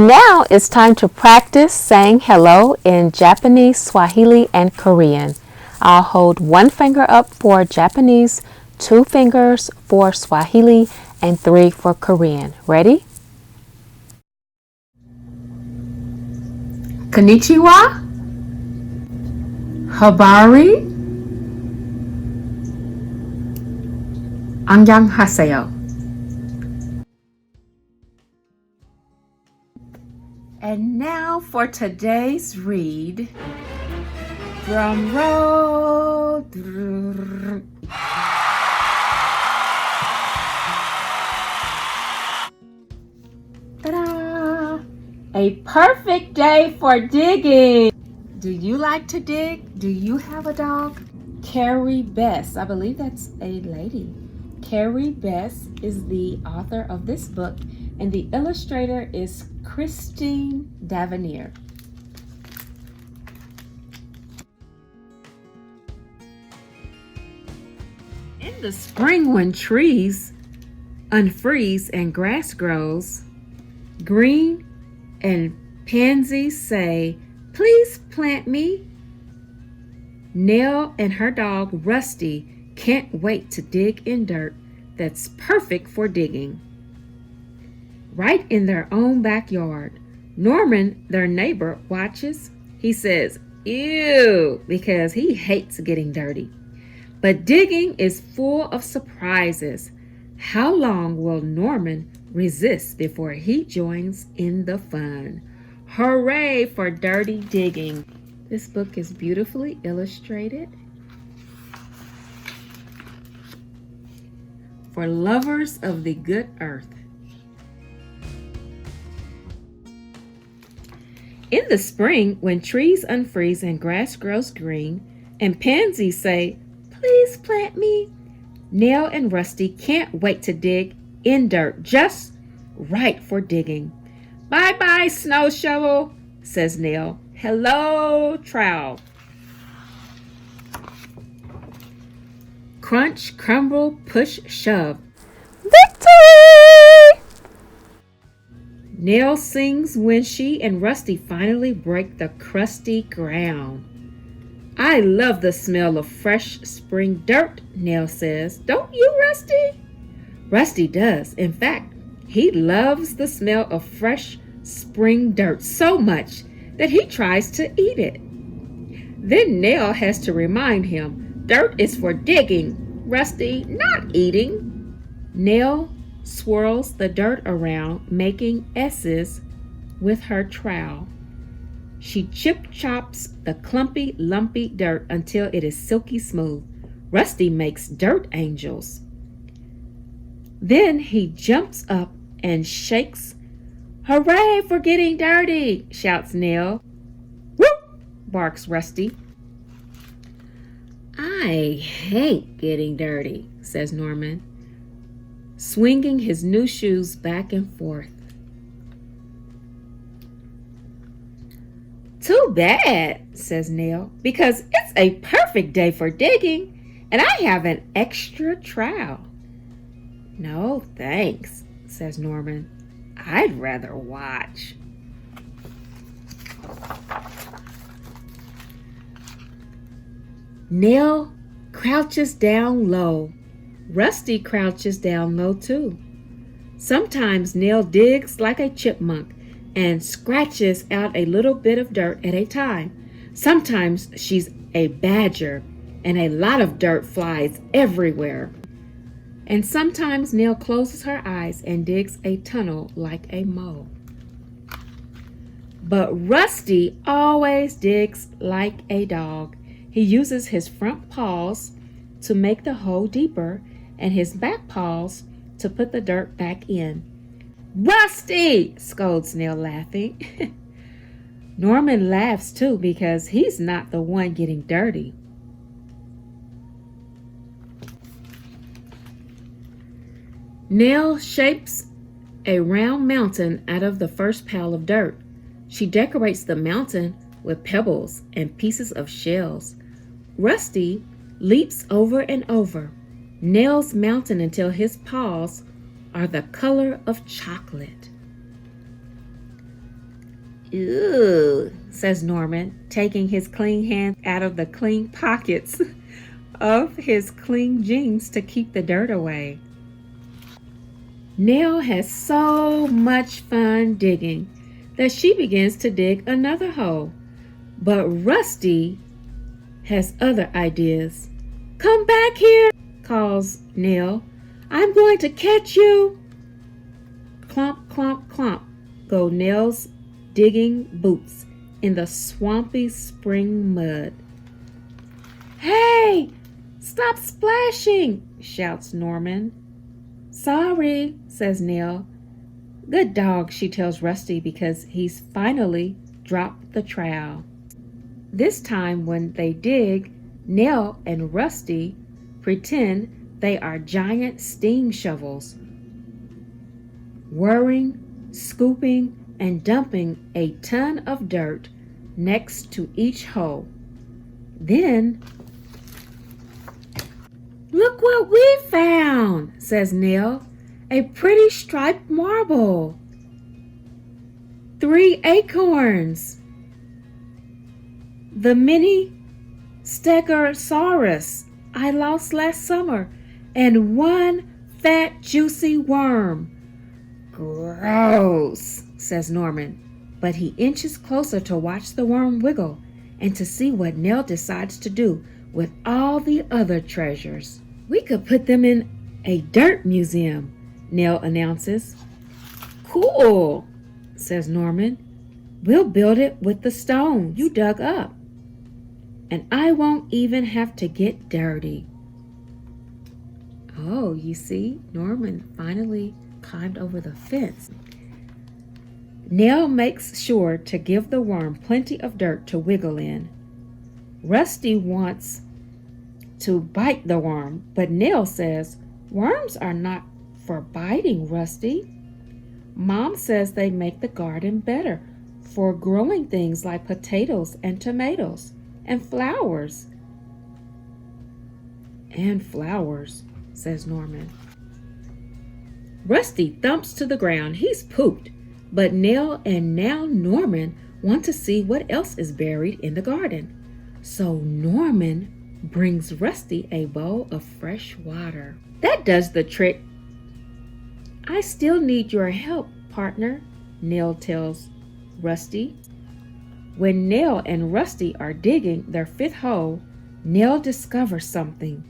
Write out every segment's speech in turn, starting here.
And now it's time to practice saying hello in Japanese, Swahili, and Korean. I'll hold one finger up for Japanese, 2 fingers for Swahili, and 3 for Korean. Ready? Konnichiwa, Habari, Annyeonghaseyo. And now for today's read. Drum roll. Ta-da! A perfect day for digging. Do you like to dig? Do you have a dog? Carrie Bess, I believe that's a lady. Carrie Bess is the author of this book, and the illustrator is Christine Davenier. In the spring when trees unfreeze and grass grows green and pansies say, "Please plant me." Nell and her dog Rusty can't wait to dig in dirt that's perfect for digging. Right in their own backyard, Norman, their neighbor, watches. He says, "Ew," because he hates getting dirty. But digging is full of surprises. How long will Norman resist before he joins in the fun? Hooray for dirty digging. This book is beautifully illustrated for lovers of the good earth. In the spring, when trees unfreeze and grass grows green, and pansies say, "Please plant me," Nell and Rusty can't wait to dig in dirt just right for digging. "Bye-bye, snow shovel," says Nell. "Hello, trowel." Crunch, crumble, push, shove. Victory! Nell sings when she and Rusty finally break the crusty ground. "I love the smell of fresh spring dirt," Nell says. "Don't you, Rusty?" Rusty does. In fact, he loves the smell of fresh spring dirt so much that he tries to eat it. Then Nell has to remind him, "Dirt is for digging, Rusty, not eating." Nell swirls the dirt around, making S's with her trowel. She chop-chops the clumpy, lumpy dirt until it is silky smooth. Rusty makes dirt angels. Then he jumps up and shakes. "Hooray for getting dirty!" shouts Nell. "Whoop!" barks Rusty. "I hate getting dirty," says Norman, swinging his new shoes back and forth. "Too bad," says Nell, "because it's a perfect day for digging, and I have an extra trowel." "No, thanks," says Norman. "I'd rather watch." Nell crouches down low. Rusty crouches down low too. Sometimes Nell digs like a chipmunk and scratches out a little bit of dirt at a time. Sometimes she's a badger and a lot of dirt flies everywhere. And sometimes Nell closes her eyes and digs a tunnel like a mole. But Rusty always digs like a dog. He uses his front paws to make the hole deeper and his back paws to put the dirt back in. "Rusty!" scolds Nell, laughing. Norman laughs too because he's not the one getting dirty. Nell shapes a round mountain out of the first pile of dirt. She decorates the mountain with pebbles and pieces of shells. Rusty leaps over and over Nell's mountain until his paws are the color of chocolate. Ew, says Norman, taking his clean hands out of the clean pockets of his clean jeans to keep the dirt away. Nell has so much fun digging that she begins to dig another hole. But Rusty has other ideas. Come back here, calls Nell. I'm going to catch you. Clomp, clomp, clomp go Nell's digging boots in the swampy spring mud. Hey, stop splashing, shouts Norman. Sorry, says Nell. Good dog, she tells Rusty because he's finally dropped the trowel. This time when they dig, Nell and Rusty pretend they are giant steam shovels, whirring, scooping, and dumping a ton of dirt next to each hole. Then, look what we found, says Nell. A pretty striped marble. 3 acorns. The mini Stegosaurus I lost last summer, and 1 fat juicy worm. Gross, says Norman, but he inches closer to watch the worm wiggle and to see what Nell decides to do with all the other treasures. We could put them in a dirt museum, Nell announces. Cool, says Norman. We'll build it with the stones you dug up, and I won't even have to get dirty. Oh, you see, Norman finally climbed over the fence. Nell makes sure to give the worm plenty of dirt to wiggle in. Rusty wants to bite the worm, but Nell says, worms are not for biting, Rusty. Mom says they make the garden better for growing things like potatoes and tomatoes and flowers. And flowers, says Norman. Rusty thumps to the ground. He's pooped, but Nell and now Norman want to see what else is buried in the garden. So Norman brings Rusty a bowl of fresh water. That does the trick. I still need your help, partner, Nell tells Rusty. When Nell and Rusty are digging their 5th hole, Nell discovers something.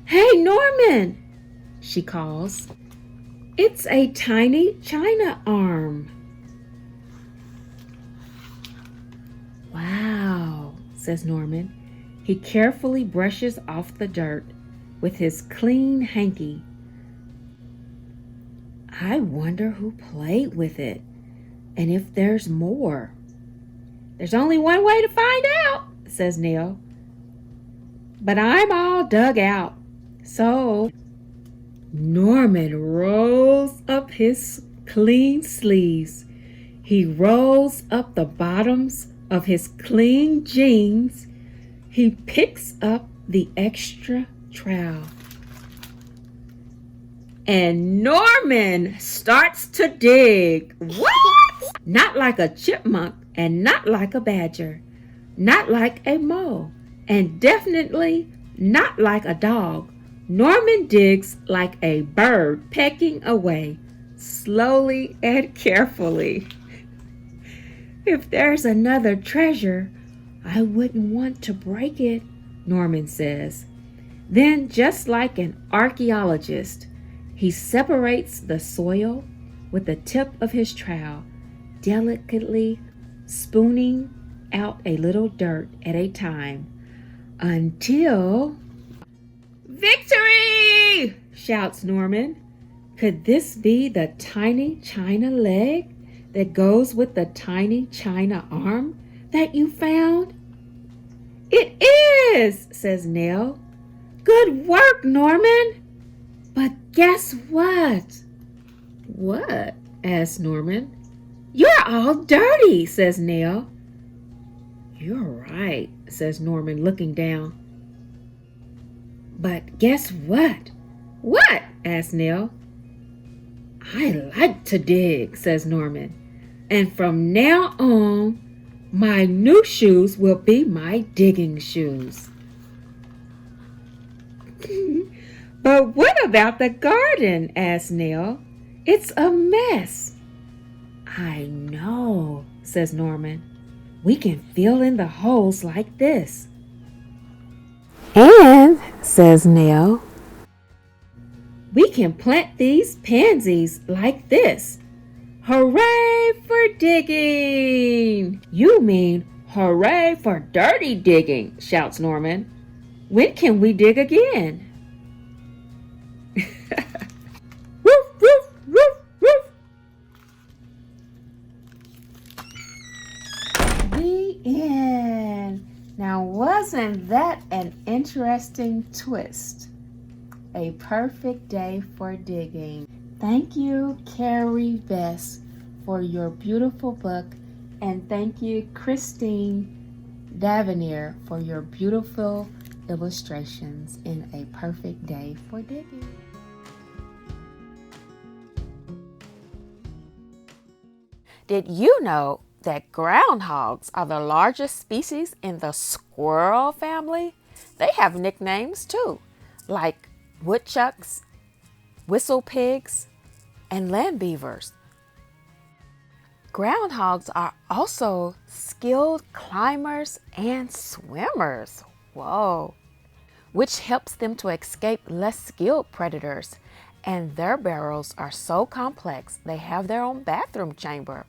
Hey, Norman, she calls. It's a tiny china arm. Wow, says Norman. He carefully brushes off the dirt with his clean hanky. I wonder who played with it and if there's more. There's only one way to find out, says Nell. But I'm all dug out. So Norman rolls up his clean sleeves. He rolls up the bottoms of his clean jeans. He picks up the extra trowel. And Norman starts to dig. What? Not like a chipmunk and not like a badger. Not like a mole. And definitely not like a dog. Norman digs like a bird pecking away, slowly and carefully. If there's another treasure, I wouldn't want to break it, Norman says. Then, just like an archaeologist, he separates the soil with the tip of his trowel, delicately spooning out a little dirt at a time, until... Victory! Shouts Norman. Could this be the tiny china leg that goes with the tiny china arm that you found? It is, says Nell. Good work, Norman. But guess what? What? Asks Norman. You're all dirty, says Nell. You're right, says Norman, looking down. But guess what? What? Asks Nell. I like to dig, says Norman. And from now on, my new shoes will be my digging shoes. But what about the garden? Asked Nell. It's a mess. I know, says Norman. We can fill in the holes like this. And, says Nell, we can plant these pansies like this. Hooray for digging! You mean hooray for dirty digging, shouts Norman. When can we dig again? Woof, woof, woof, woof. The end. Now, wasn't that an interesting twist? A perfect day for digging. Thank you, Carrie Best, for your beautiful book, and thank you, Christine Davenier, for your beautiful illustrations in A Perfect Day for Digging. Did you know that groundhogs are the largest species in the squirrel family? They have nicknames too, like woodchucks, whistle pigs, and land beavers. Groundhogs are also skilled climbers and swimmers. Whoa! Which helps them to escape less skilled predators. And their burrows are so complex, they have their own bathroom chamber.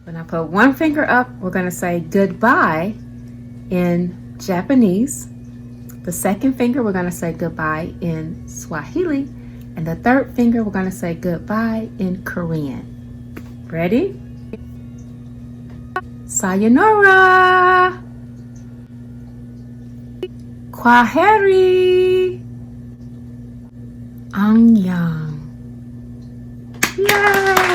When I put one finger up, we're going to say goodbye in Japanese. The second finger, we're going to say goodbye in Swahili. And the third finger, we're going to say goodbye in Korean. Ready? Sayonara. Kwaheri. Annyeong. Yay!